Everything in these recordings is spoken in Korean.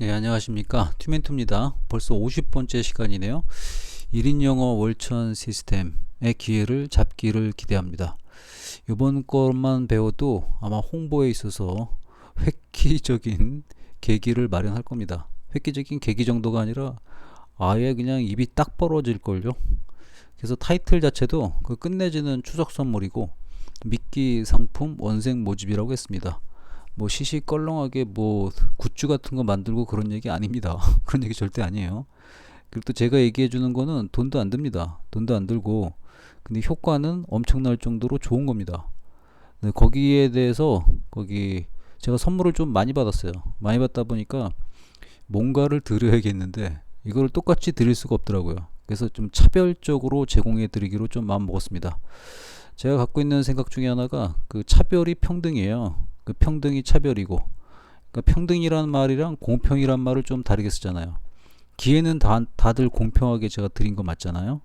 네, 안녕하십니까. 튜멘토입니다. 벌써 50번째 시간이네요. 1인 영어 월천 시스템의 기회를 잡기를 기대합니다. 이번 것만 배워도 아마 홍보에 있어서 획기적인 계기를 마련할 겁니다. 획기적인 계기 정도가 아니라 아예 그냥 입이 딱 벌어질걸요. 그래서 타이틀 자체도 그 끝내주는 추석 선물이고 미끼 상품 원생 모집이라고 했습니다. 뭐 시시껄렁하게 뭐 굿즈 같은 거 만들고 그런 얘기 아닙니다. 그런 얘기 절대 아니에요. 그리고 또 제가 얘기해 주는 거는 돈도 안 듭니다. 돈도 안 들고 근데 효과는 엄청날 정도로 좋은 겁니다. 네, 거기에 대해서 거기 제가 선물을 좀 많이 받았어요. 많이 받다 보니까 뭔가를 드려야겠는데 이걸 똑같이 드릴 수가 없더라고요. 그래서 좀 차별적으로 제공해 드리기로 좀 마음 먹었습니다. 제가 갖고 있는 생각 중에 하나가 그 차별이 평등이에요. 그 평등이 차별이고, 그러니까 평등이라는 말이랑 공평이란 말을 좀 다르게 쓰잖아요. 기회는 다들 공평하게 제가 드린 거 맞잖아요.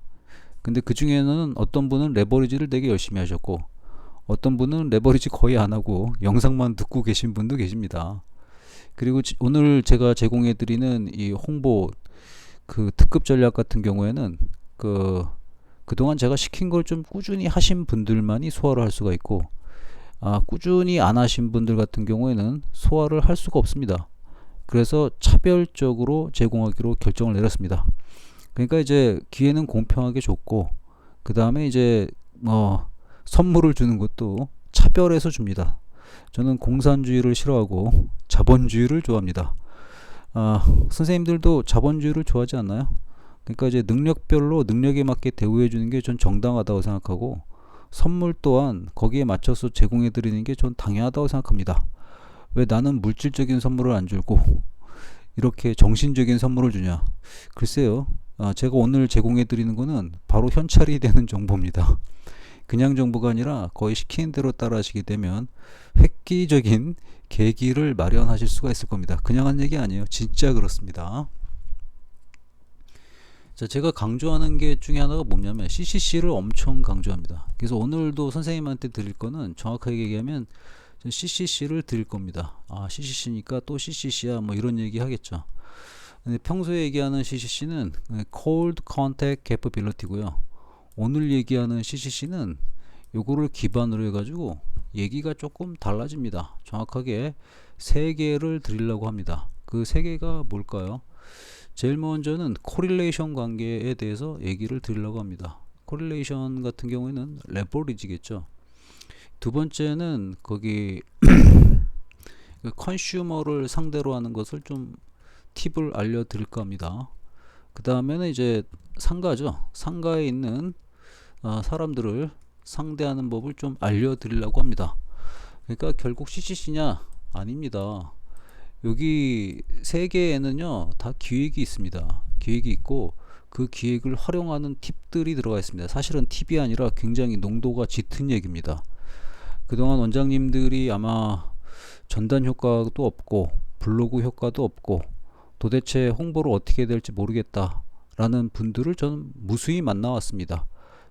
근데 그 중에는 어떤 분은 레버리지를 되게 열심히 하셨고, 어떤 분은 레버리지 거의 안 하고 영상만 듣고 계신 분도 계십니다. 그리고 오늘 제가 제공해 드리는 이 홍보 그 특급 전략 같은 경우에는 그동안 제가 시킨 걸 좀 꾸준히 하신 분들만이 소화를 할 수가 있고, 꾸준히 안 하신 분들 같은 경우에는 소화를 할 수가 없습니다. 그래서 차별적으로 제공하기로 결정을 내렸습니다. 그러니까 이제 기회는 공평하게 줬고, 그 다음에 이제 선물을 주는 것도 차별해서 줍니다. 저는 공산주의를 싫어하고 자본주의를 좋아합니다. 선생님들도 자본주의를 좋아하지 않나요? 그러니까 이제 능력별로 능력에 맞게 대우해 주는 게 전 정당하다고 생각하고, 선물 또한 거기에 맞춰서 제공해 드리는 게 전 당연하다고 생각합니다. 왜 나는 물질적인 선물을 안 주고 이렇게 정신적인 선물을 주냐? 글쎄요. 제가 오늘 제공해 드리는 거는 바로 현찰이 되는 정보입니다. 그냥 정보가 아니라 거의 시키는 대로 따라 하시게 되면 획기적인 계기를 마련하실 수가 있을 겁니다. 그냥 한 얘기 아니에요. 진짜 그렇습니다. 자, 제가 강조하는 게 중에 하나가 뭐냐면 CCC를 엄청 강조합니다. 그래서 오늘도 선생님한테 드릴 거는 정확하게 얘기하면 CCC를 드릴 겁니다. CCC니까 또 CCC야 뭐 이런 얘기 하겠죠. 근데 평소에 얘기하는 CCC는 Cold Contact Capability고요. 오늘 얘기하는 CCC는 요거를 기반으로 해가지고 얘기가 조금 달라집니다. 정확하게 세 개를 드리려고 합니다. 그 세 개가 뭘까요? 제일 먼저는 코릴레이션 관계에 대해서 얘기를 드리려고 합니다. 코릴레이션 같은 경우에는 레버리지겠죠. 두 번째는 거기 컨슈머를 상대로 하는 것을 좀 팁을 알려드릴까 합니다. 그 다음에는 이제 상가죠. 상가에 있는 사람들을 상대하는 법을 좀 알려드리려고 합니다. 그러니까 결국 CCC냐? 아닙니다. 여기 세 개에는요 다 기획이 있습니다. 기획이 있고 그 기획을 활용하는 팁들이 들어가 있습니다. 사실은 팁이 아니라 굉장히 농도가 짙은 얘기입니다. 그동안 원장님들이 아마 전단 효과도 없고 블로그 효과도 없고 도대체 홍보를 어떻게 해야 될지 모르겠다 라는 분들을 저는 무수히 만나왔습니다.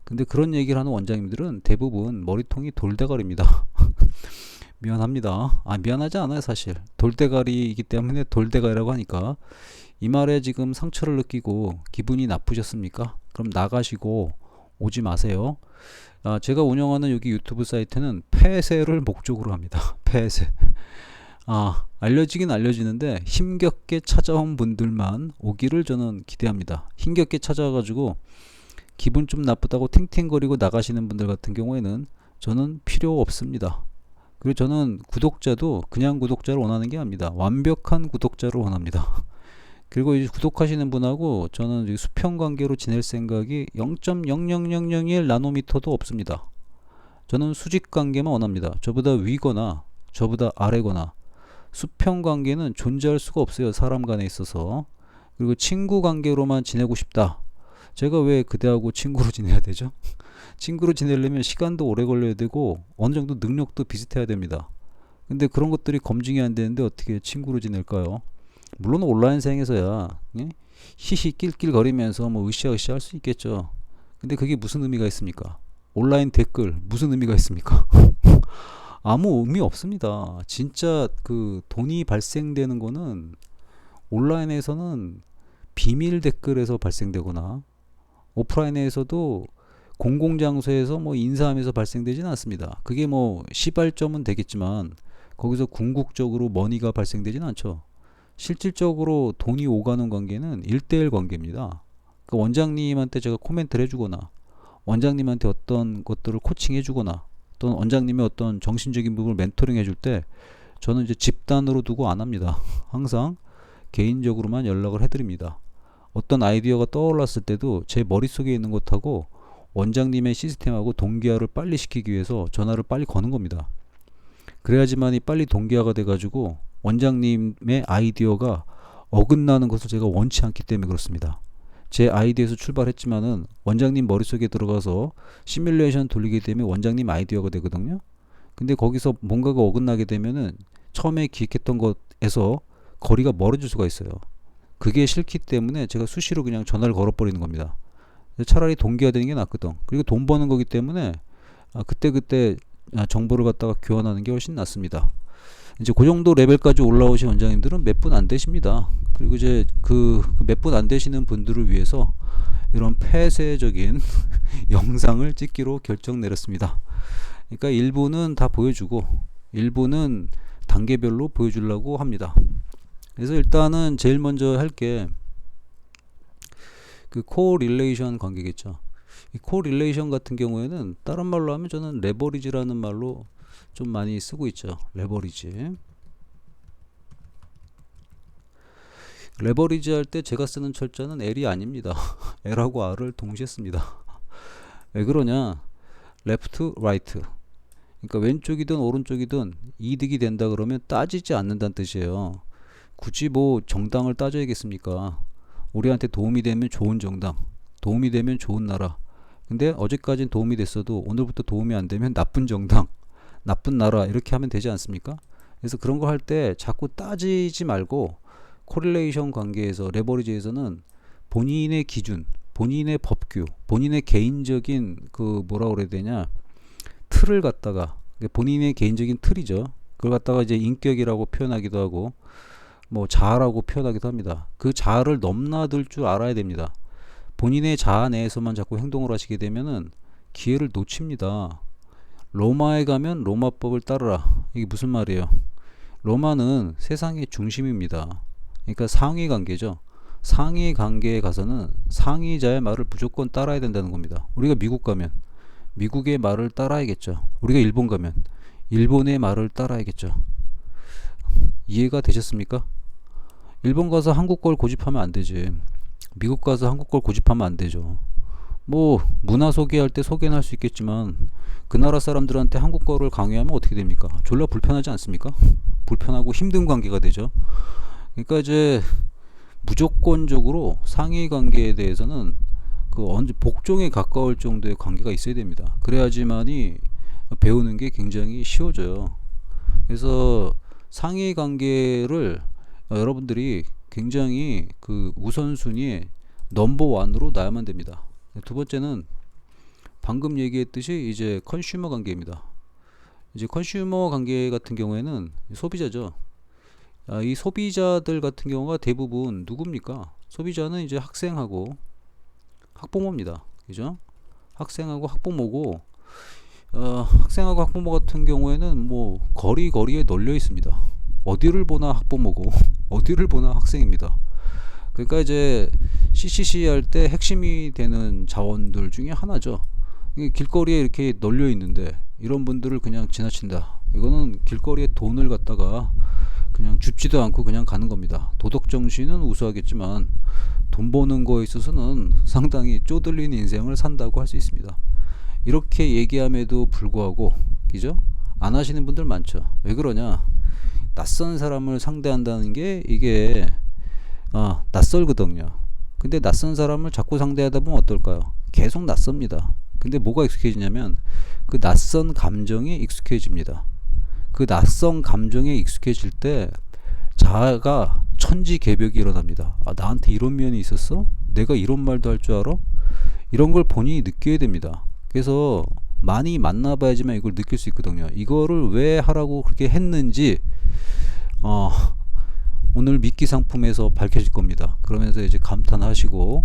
근데 그런 얘기를 하는 원장님들은 대부분 머리통이 돌대가리입니다. 미안합니다. 미안하지 않아요, 사실. 돌대가리이기 때문에 돌대가리라고 하니까. 이 말에 지금 상처를 느끼고 기분이 나쁘셨습니까? 그럼 나가시고 오지 마세요. 제가 운영하는 여기 유튜브 사이트는 폐쇄를 목적으로 합니다. 폐쇄. 알려지긴 알려지는데 힘겹게 찾아온 분들만 오기를 저는 기대합니다. 힘겹게 찾아와가지고 기분 좀 나쁘다고 팅팅거리고 나가시는 분들 같은 경우에는 저는 필요 없습니다. 그리고 저는 구독자도 그냥 구독자를 원하는 게 아닙니다. 완벽한 구독자를 원합니다. 그리고 이 구독하시는 분하고 저는 수평 관계로 지낼 생각이 0.00001 나노미터도 없습니다. 저는 수직 관계만 원합니다. 저보다 위거나 저보다 아래거나 수평 관계는 존재할 수가 없어요. 사람 간에 있어서. 그리고 친구 관계로만 지내고 싶다. 제가 왜 그대하고 친구로 지내야 되죠? 친구로 지내려면 시간도 오래 걸려야 되고 어느 정도 능력도 비슷해야 됩니다. 근데 그런 것들이 검증이 안 되는데 어떻게 친구로 지낼까요? 물론 온라인상에서야 히히 낄낄거리면서 뭐 으쌰으쌰 할 수 있겠죠. 근데 그게 무슨 의미가 있습니까? 온라인 댓글 무슨 의미가 있습니까? 아무 의미 없습니다. 진짜 그 돈이 발생되는 거는 온라인에서는 비밀 댓글에서 발생되거나 오프라인에서도 공공장소에서 뭐 인사하면서 발생되지는 않습니다. 그게 뭐 시발점은 되겠지만 거기서 궁극적으로 머니가 발생되지는 않죠. 실질적으로 돈이 오가는 관계는 1대1 관계입니다. 그 원장님한테 제가 코멘트를 해주거나 원장님한테 어떤 것들을 코칭해주거나 또는 원장님의 어떤 정신적인 부분을 멘토링 해줄 때 저는 이제 집단으로 두고 안 합니다. 항상 개인적으로만 연락을 해드립니다. 어떤 아이디어가 떠올랐을 때도 제 머릿속에 있는 것하고 원장님의 시스템하고 동기화를 빨리 시키기 위해서 전화를 빨리 거는 겁니다. 그래야지만이 빨리 동기화가 돼가지고 원장님의 아이디어가 어긋나는 것을 제가 원치 않기 때문에 그렇습니다. 제 아이디어에서 출발했지만은 원장님 머릿속에 들어가서 시뮬레이션 돌리게 되면 원장님 아이디어가 되거든요. 근데 거기서 뭔가가 어긋나게 되면은 처음에 기획했던 것에서 거리가 멀어질 수가 있어요. 그게 싫기 때문에 제가 수시로 그냥 전화를 걸어버리는 겁니다. 차라리 동기화되는 게 낫거든. 그리고 돈 버는 거기 때문에 그때그때 정보를 갖다가 교환하는 게 훨씬 낫습니다. 이제 그 정도 레벨까지 올라오신 원장님들은 몇 분 안 되십니다. 그리고 이제 그 몇 분 안 되시는 분들을 위해서 이런 폐쇄적인 영상을 찍기로 결정 내렸습니다. 그러니까 일부는 다 보여주고 일부는 단계별로 보여주려고 합니다. 그래서 일단은 제일 먼저 할 게 그 코릴레이션 관계겠죠. 이 코릴레이션 같은 경우에는 다른 말로 하면 저는 레버리지라는 말로 좀 많이 쓰고 있죠. 레버리지. 레버리지 할 때 제가 쓰는 철자는 L이 아닙니다. L하고 R을 동시에 씁니다. 왜 그러냐? left, right. 그러니까 왼쪽이든 오른쪽이든 이득이 된다 그러면 따지지 않는다는 뜻이에요. 굳이 뭐 정당을 따져야겠습니까? 우리한테 도움이 되면 좋은 정당, 도움이 되면 좋은 나라. 근데 어제까진 도움이 됐어도 오늘부터 도움이 안 되면 나쁜 정당, 나쁜 나라 이렇게 하면 되지 않습니까? 그래서 그런 거 할 때 자꾸 따지지 말고 코릴레이션 관계에서 레버리지에서는 본인의 기준, 본인의 법규, 본인의 개인적인 그 뭐라 그래야 되냐 틀을 갖다가 본인의 개인적인 틀이죠. 그걸 갖다가 이제 인격이라고 표현하기도 하고 뭐 자아라고 표현하기도 합니다. 그 자아를 넘나들 줄 알아야 됩니다. 본인의 자아 내에서만 자꾸 행동을 하시게 되면은 기회를 놓칩니다. 로마에 가면 로마법을 따르라. 이게 무슨 말이에요? 로마는 세상의 중심입니다. 그러니까 상위 관계죠. 상위 관계에 가서는 상위자의 말을 무조건 따라야 된다는 겁니다. 우리가 미국 가면 미국의 말을 따라야겠죠. 우리가 일본 가면 일본의 말을 따라야겠죠. 이해가 되셨습니까? 일본 가서 한국 걸 고집하면 안 되지. 미국 가서 한국 걸 고집하면 안 되죠. 뭐 문화 소개할 때 소개는 할 수 있겠지만 그 나라 사람들한테 한국 거를 강요하면 어떻게 됩니까? 졸라 불편하지 않습니까? 불편하고 힘든 관계가 되죠. 그러니까 이제 무조건적으로 상위 관계에 대해서는 그 복종에 가까울 정도의 관계가 있어야 됩니다. 그래야지만이 배우는 게 굉장히 쉬워져요. 그래서 상위 관계를 여러분들이 굉장히 그 우선순위에 넘버원으로 놔야만 됩니다. 두 번째는 방금 얘기했듯이 이제 컨슈머 관계입니다. 이제 컨슈머 관계 같은 경우에는 소비자죠. 이 소비자들 같은 경우가 대부분 누굽니까? 소비자는 이제 학생하고 학부모입니다. 그죠? 학생하고 학부모고 학생하고 학부모 같은 경우에는 뭐 거리에 널려 있습니다. 어디를 보나 학부모고 어디를 보나 학생입니다. 그러니까 이제 CCC 할 때 핵심이 되는 자원들 중에 하나죠. 길거리에 이렇게 널려 있는데 이런 분들을 그냥 지나친다. 이거는 길거리에 돈을 갖다가 그냥 줍지도 않고 그냥 가는 겁니다. 도덕 정신은 우수하겠지만 돈 버는 거에 있어서는 상당히 쪼들린 인생을 산다고 할 수 있습니다. 이렇게 얘기함에도 불구하고 그죠? 안 하시는 분들 많죠. 왜 그러냐? 낯선 사람을 상대한다는 게 이게 낯설거든요. 근데 낯선 사람을 자꾸 상대하다 보면 어떨까요? 계속 낯섭니다. 근데 뭐가 익숙해지냐면 그 낯선 감정이 익숙해집니다. 그 낯선 감정에 익숙해질 때 자아가 천지개벽이 일어납니다. 나한테 이런 면이 있었어? 내가 이런 말도 할 줄 알아? 이런 걸 본인이 느껴야 됩니다. 그래서 많이 만나봐야지만 이걸 느낄 수 있거든요. 이거를 왜 하라고 그렇게 했는지 오늘 미끼 상품에서 밝혀질 겁니다. 그러면서 이제 감탄하시고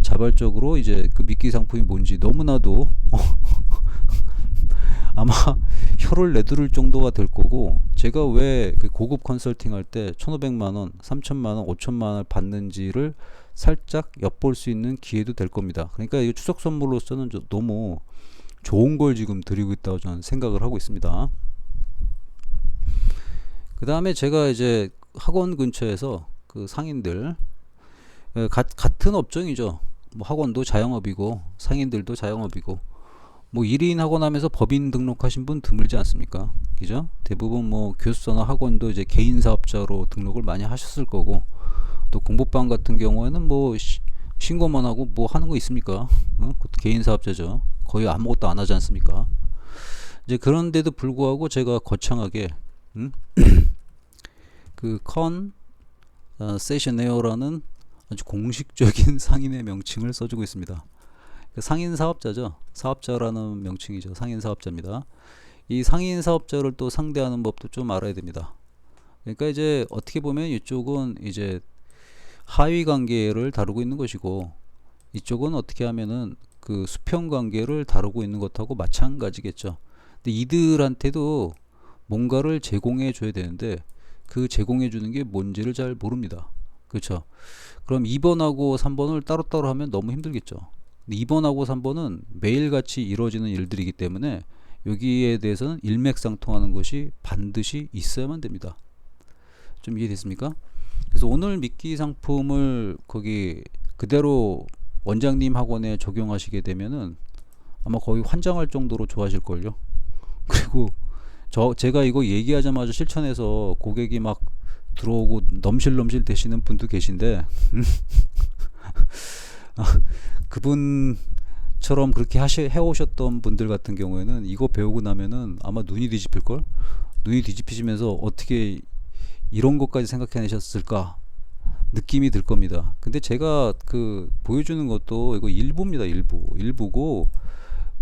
자발적으로 이제 그 미끼 상품이 뭔지 너무나도 아마 혀를 내두를 정도가 될 거고, 제가 왜 그 고급 컨설팅 할 때 1,500만원, 3,000만원, 5,000만원을 받는지를 살짝 엿볼 수 있는 기회도 될 겁니다. 그러니까 이 추석 선물로서는 너무 좋은 걸 지금 드리고 있다고 저는 생각을 하고 있습니다. 그 다음에 제가 이제 학원 근처에서 그 상인들, 같은 업종이죠. 뭐 학원도 자영업이고 상인들도 자영업이고, 뭐 1인 학원 하면서 법인 등록하신 분 드물지 않습니까? 그죠? 대부분 뭐 교수서나 학원도 이제 개인 사업자로 등록을 많이 하셨을 거고, 또 공부방 같은 경우에는 뭐 신고만 하고 뭐 하는 거 있습니까? 그것도 개인 사업자죠. 거의 아무것도 안 하지 않습니까? 이제 그런데도 불구하고 제가 거창하게 그 세셔네어라는 아주 공식적인 상인의 명칭을 써주고 있습니다. 상인 사업자죠. 사업자라는 명칭이죠. 상인 사업자입니다. 이 상인 사업자를 또 상대하는 법도 좀 알아야 됩니다. 그러니까 이제 어떻게 보면 이쪽은 이제 하위 관계를 다루고 있는 것이고, 이쪽은 어떻게 하면은 그 수평 관계를 다루고 있는 것하고 마찬가지겠죠. 근데 이들한테도 뭔가를 제공해 줘야 되는데 그 제공해 주는 게 뭔지를 잘 모릅니다. 그렇죠? 그럼 2번하고 3번을 따로따로 하면 너무 힘들겠죠. 2번하고 3번은 매일같이 이루어지는 일들이기 때문에 여기에 대해서는 일맥상통하는 것이 반드시 있어야만 됩니다. 좀 이해됐습니까? 그래서 오늘 미끼 상품을 거기 그대로 원장님 학원에 적용하시게 되면은 아마 거의 환장할 정도로 좋아하실걸요. 그리고 제가 이거 얘기하자마자 실천해서 고객이 막 들어오고 넘실넘실 되시는 분도 계신데 그분처럼 그렇게 해오셨던 분들 같은 경우에는 이거 배우고 나면은 아마 눈이 뒤집힐걸? 눈이 뒤집히시면서 어떻게 이런 것까지 생각해내셨을까 느낌이 들 겁니다. 근데 제가 그 보여주는 것도 이거 일부입니다. 일부고,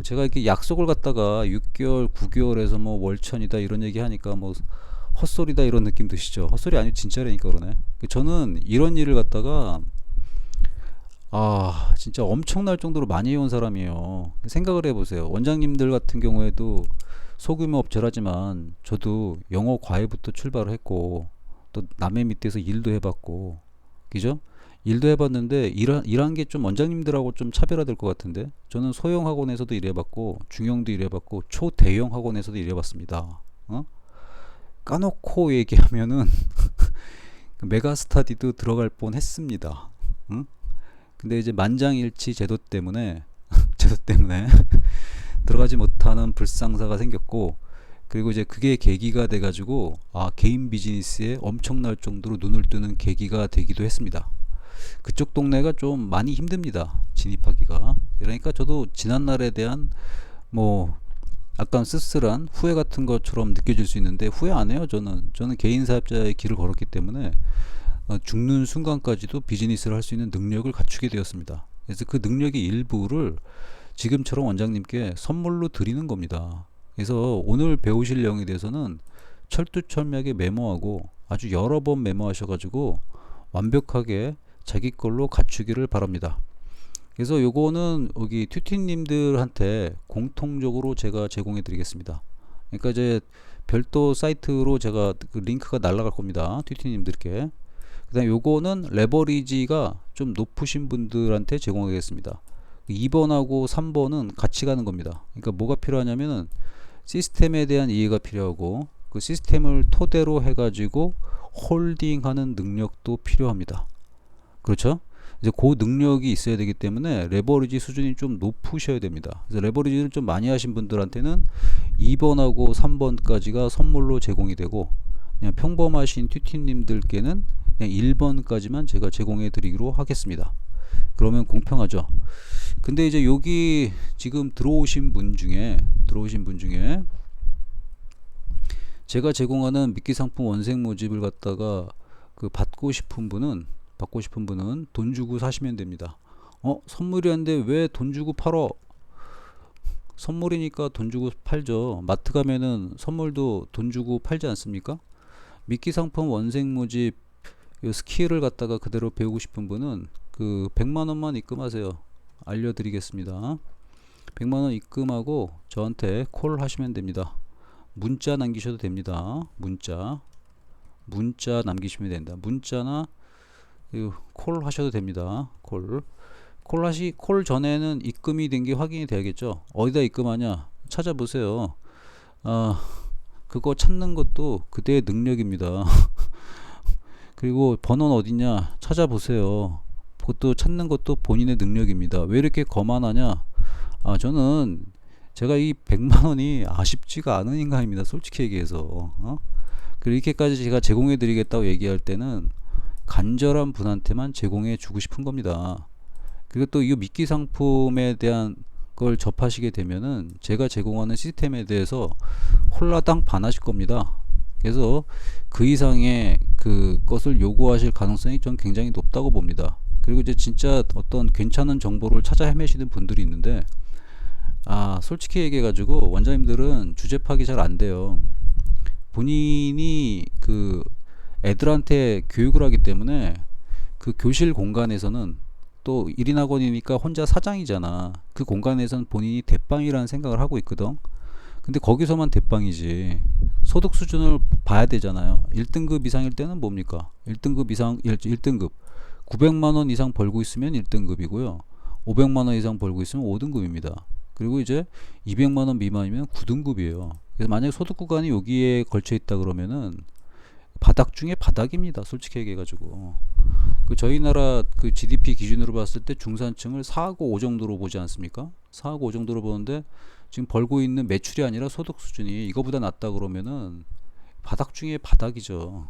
제가 이렇게 약속을 갖다가 6개월 9개월에서 뭐 월천이다 이런 얘기 하니까 뭐 헛소리다 이런 느낌 드시죠? 헛소리 아니고 진짜라니까 그러네. 저는 이런 일을 갖다가 진짜 엄청날 정도로 많이 해온 사람이에요. 생각을 해보세요. 원장님들 같은 경우에도 소규모 업체라지만 저도 영어 과외부터 출발을 했고, 또 남의 밑에서 일도 해봤고, 그죠? 일도 해봤는데 일한 게 좀 원장님들하고 좀 차별화될 것 같은데, 저는 소형 학원에서도 일해봤고 중형도 일해봤고 초대형 학원에서도 일해봤습니다. 까놓고 얘기하면은 메가스타디도 들어갈 뻔했습니다. 근데 이제 만장일치 제도 때문에 들어가지 못하는 불상사가 생겼고, 그리고 이제 그게 계기가 돼가지고 개인 비즈니스에 엄청날 정도로 눈을 뜨는 계기가 되기도 했습니다. 그쪽 동네가 좀 많이 힘듭니다. 진입하기가. 그러니까 저도 지난날에 대한 뭐 약간 쓸쓸한 후회 같은 것처럼 느껴질 수 있는데 후회 안 해요. 저는 개인 사업자의 길을 걸었기 때문에 죽는 순간까지도 비즈니스를 할 수 있는 능력을 갖추게 되었습니다. 그래서 그 능력의 일부를 지금처럼 원장님께 선물로 드리는 겁니다. 그래서 오늘 배우실 내용에 대해서는 철두철미하게 메모하고 아주 여러 번 메모하셔가지고 완벽하게 자기 걸로 갖추기를 바랍니다. 그래서 요거는 여기 튜티님들한테 공통적으로 제가 제공해 드리겠습니다. 그러니까 이제 별도 사이트로 제가 그 링크가 날아갈 겁니다. 튜티님들께. 그 다음에 요거는 레버리지가 좀 높으신 분들한테 제공하겠습니다. 2번하고 3번은 같이 가는 겁니다. 그러니까 뭐가 필요하냐면은 시스템에 대한 이해가 필요하고, 그 시스템을 토대로 해가지고 홀딩하는 능력도 필요합니다. 그렇죠? 이제 그 능력이 있어야 되기 때문에 레버리지 수준이 좀 높으셔야 됩니다. 그래서 레버리지를 좀 많이 하신 분들한테는 2번하고 3번까지가 선물로 제공이 되고, 그냥 평범하신 튜티님들께는 그냥 1번까지만 제가 제공해 드리기로 하겠습니다. 그러면 공평하죠. 근데 이제 여기 지금 들어오신 분 중에 제가 제공하는 미끼 상품 원색 모집을 갖다가 그 받고 싶은 분은 돈 주고 사시면 됩니다. 선물이었는데 왜 돈 주고 팔어? 선물이니까 돈 주고 팔죠. 마트 가면은 선물도 돈 주고 팔지 않습니까? 미끼 상품 원색 모집 이 스킬을 갖다가 그대로 배우고 싶은 분은 그 100만원만 입금하세요. 알려드리겠습니다. 100만원 입금하고 저한테 콜 하시면 됩니다. 문자 남기셔도 됩니다. 문자 남기시면 된다. 문자나 콜 하셔도 됩니다. 콜 전에는 입금이 된 게 확인이 돼야겠죠. 어디다 입금하냐 찾아보세요. 그거 찾는 것도 그대의 능력입니다. 그리고 번호는 어디냐 찾아보세요. 그것도 찾는 것도 본인의 능력입니다. 왜 이렇게 거만하냐? 저는 제가 이 100만원이 아쉽지가 않은 인간입니다. 솔직히 얘기해서. 그렇게까지 제가 제공해 드리겠다고 얘기할 때는 간절한 분한테만 제공해 주고 싶은 겁니다. 그리고 또 이 미끼 상품에 대한 걸 접하시게 되면은 제가 제공하는 시스템에 대해서 홀라당 반하실 겁니다. 그래서 그 이상의 그 것을 요구하실 가능성이 전 굉장히 높다고 봅니다. 그리고 이제 진짜 어떤 괜찮은 정보를 찾아 헤매시는 분들이 있는데 솔직히 얘기해 가지고 원장님들은 주제 파악이 잘 안 돼요. 본인이 그 애들한테 교육을 하기 때문에 그 교실 공간에서는 또 1인 학원이니까 혼자 사장이잖아. 그 공간에서는 본인이 대빵이라는 생각을 하고 있거든. 근데 거기서만 대빵이지 소득 수준을 봐야 되잖아요. 1등급 이상일 때는 뭡니까? 1등급 이상 1등급 900만원 이상 벌고 있으면 1등급이고요 500만원 이상 벌고 있으면 5등급입니다. 그리고 이제 200만원 미만이면 9등급이에요. 그래서 만약에 소득 구간이 여기에 걸쳐 있다 그러면은 바닥 중에 바닥입니다. 솔직히 얘기해가지고 그 저희 나라 그 GDP 기준으로 봤을 때 중산층을 4하고 5 정도로 보지 않습니까? 4하고 5 정도로 보는데 지금 벌고 있는 매출이 아니라 소득 수준이 이거보다 낮다 그러면은 바닥 중에 바닥이죠.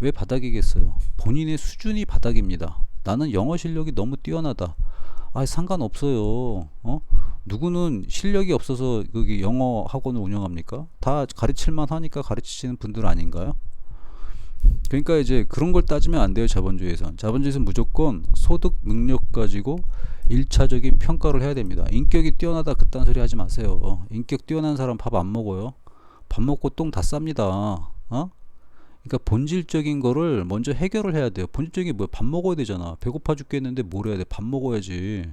왜 바닥이겠어요? 본인의 수준이 바닥입니다. 나는 영어 실력이 너무 뛰어나다. 상관없어요. 누구는 실력이 없어서 여기 영어 학원을 운영합니까? 다 가르칠만 하니까 가르치시는 분들 아닌가요? 그러니까 이제 그런 걸 따지면 안 돼요. 자본주의에선. 자본주의에선 무조건 소득 능력 가지고 1차적인 평가를 해야 됩니다. 인격이 뛰어나다 그딴 소리 하지 마세요. 인격 뛰어난 사람 밥 안 먹어요. 밥 먹고 똥 다 쌉니다. 그러니까 본질적인 거를 먼저 해결을 해야 돼요. 본질적인 게 뭐야? 밥 먹어야 되잖아. 배고파 죽겠는데 뭘 해야 돼? 밥 먹어야지.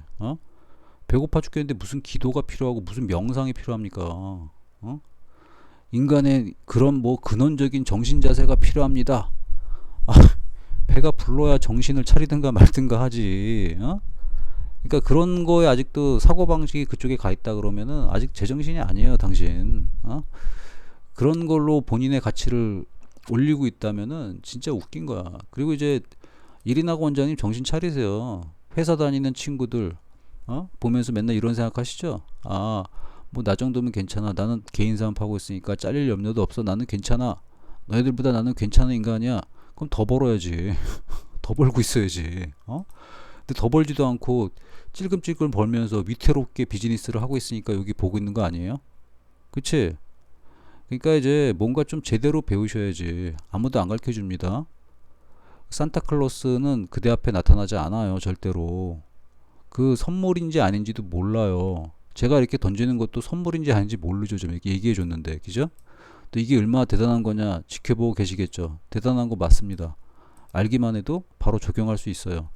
배고파 죽겠는데 무슨 기도가 필요하고 무슨 명상이 필요합니까? 인간의 그런 뭐 근원적인 정신 자세가 필요합니다. 배가 불러야 정신을 차리든가 말든가 하지. 그러니까 그런 거에 아직도 사고방식이 그쪽에 가 있다 그러면은 아직 제정신이 아니에요, 당신. 그런 걸로 본인의 가치를 올리고 있다면은 진짜 웃긴 거야. 그리고 이제 1인학 원장님 정신 차리세요. 회사 다니는 친구들 보면서 맨날 이런 생각하시죠? 뭐 나 정도면 괜찮아. 나는 개인 사업하고 있으니까 잘릴 염려도 없어. 나는 괜찮아. 너희들보다 나는 괜찮은 인간이야. 그럼 더 벌어야지. 더 벌고 있어야지. 근데 더 벌지도 않고 찔끔찔끔 벌면서 위태롭게 비즈니스를 하고 있으니까 여기 보고 있는 거 아니에요? 그치? 그러니까 이제 뭔가 좀 제대로 배우셔야지. 아무도 안 가르쳐 줍니다. 산타클로스는 그대 앞에 나타나지 않아요. 절대로. 그 선물인지 아닌지도 몰라요. 제가 이렇게 던지는 것도 선물인지 아닌지 모르죠. 좀 이렇게 얘기해 줬는데. 그죠? 또 이게 얼마나 대단한 거냐 지켜보고 계시겠죠. 대단한 거 맞습니다. 알기만 해도 바로 적용할 수 있어요.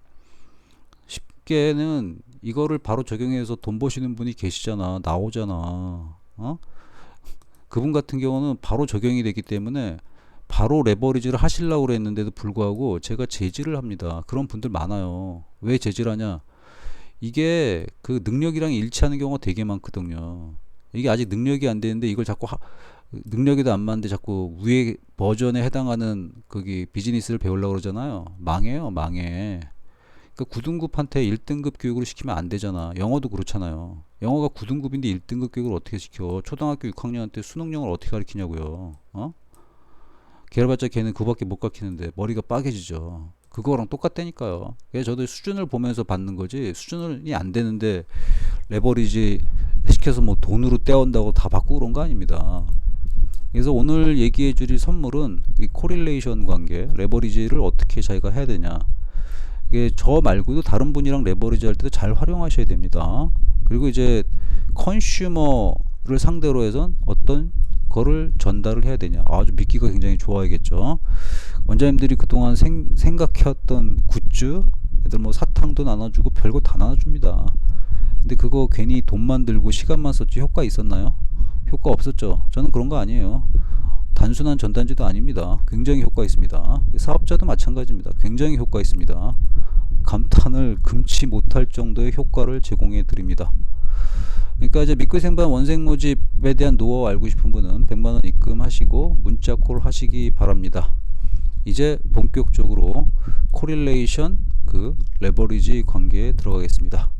쉽게는 이거를 바로 적용해서 돈 버시는 분이 계시잖아. 나오잖아. 그분 같은 경우는 바로 적용이 되기 때문에 바로 레버리지를 하시려고 그랬는데도 불구하고 제가 제지를 합니다. 그런 분들 많아요. 왜 제지를 하냐? 이게 그 능력이랑 일치하는 경우가 되게 많거든요. 이게 아직 능력이 안 되는데 이걸 자꾸 능력에도 안 맞는데 자꾸 위에 버전에 해당하는 거기 비즈니스를 배우려고 그러잖아요. 망해요, 망해. 그러니까 9등급한테 1등급 교육을 시키면 안 되잖아. 영어도 그렇잖아요. 영어가 9등급인데 1등급 교육을 어떻게 시켜? 초등학교 6학년한테 수능영어를 어떻게 가르치냐고요. 걔라봤자 걔는 그거밖에 못 가르치는데 머리가 빠개지죠. 그거랑 똑같다니까요. 그래서 저도 수준을 보면서 받는 거지 수준이 안 되는데 레버리지 시켜서 뭐 돈으로 떼온다고 다 받고 그런 거 아닙니다. 그래서 오늘 얘기해 드릴 선물은 이 코릴레이션 관계, 레버리지를 어떻게 자기가 해야 되냐. 이게 저 말고도 다른 분이랑 레버리지 할 때도 잘 활용하셔야 됩니다. 그리고 이제 컨슈머를 상대로 해선 어떤 거를 전달을 해야 되냐. 아주 믿기가 굉장히 좋아야겠죠. 원장님들이 그동안 생각해왔던 굿즈, 애들 뭐 사탕도 나눠주고 별거 다 나눠줍니다. 근데 그거 괜히 돈만 들고 시간만 썼지 효과 있었나요? 효과 없었죠. 저는 그런 거 아니에요. 단순한 전단지도 아닙니다. 굉장히 효과 있습니다. 사업자도 마찬가지입니다. 굉장히 효과 있습니다. 감탄을 금치 못할 정도의 효과를 제공해 드립니다. 그러니까 이제 믿고 생반 원생 모집에 대한 노하우 알고 싶은 분은 100만원 입금하시고 문자 콜 하시기 바랍니다. 이제 본격적으로 코릴레이션 그 레버리지 관계에 들어가겠습니다.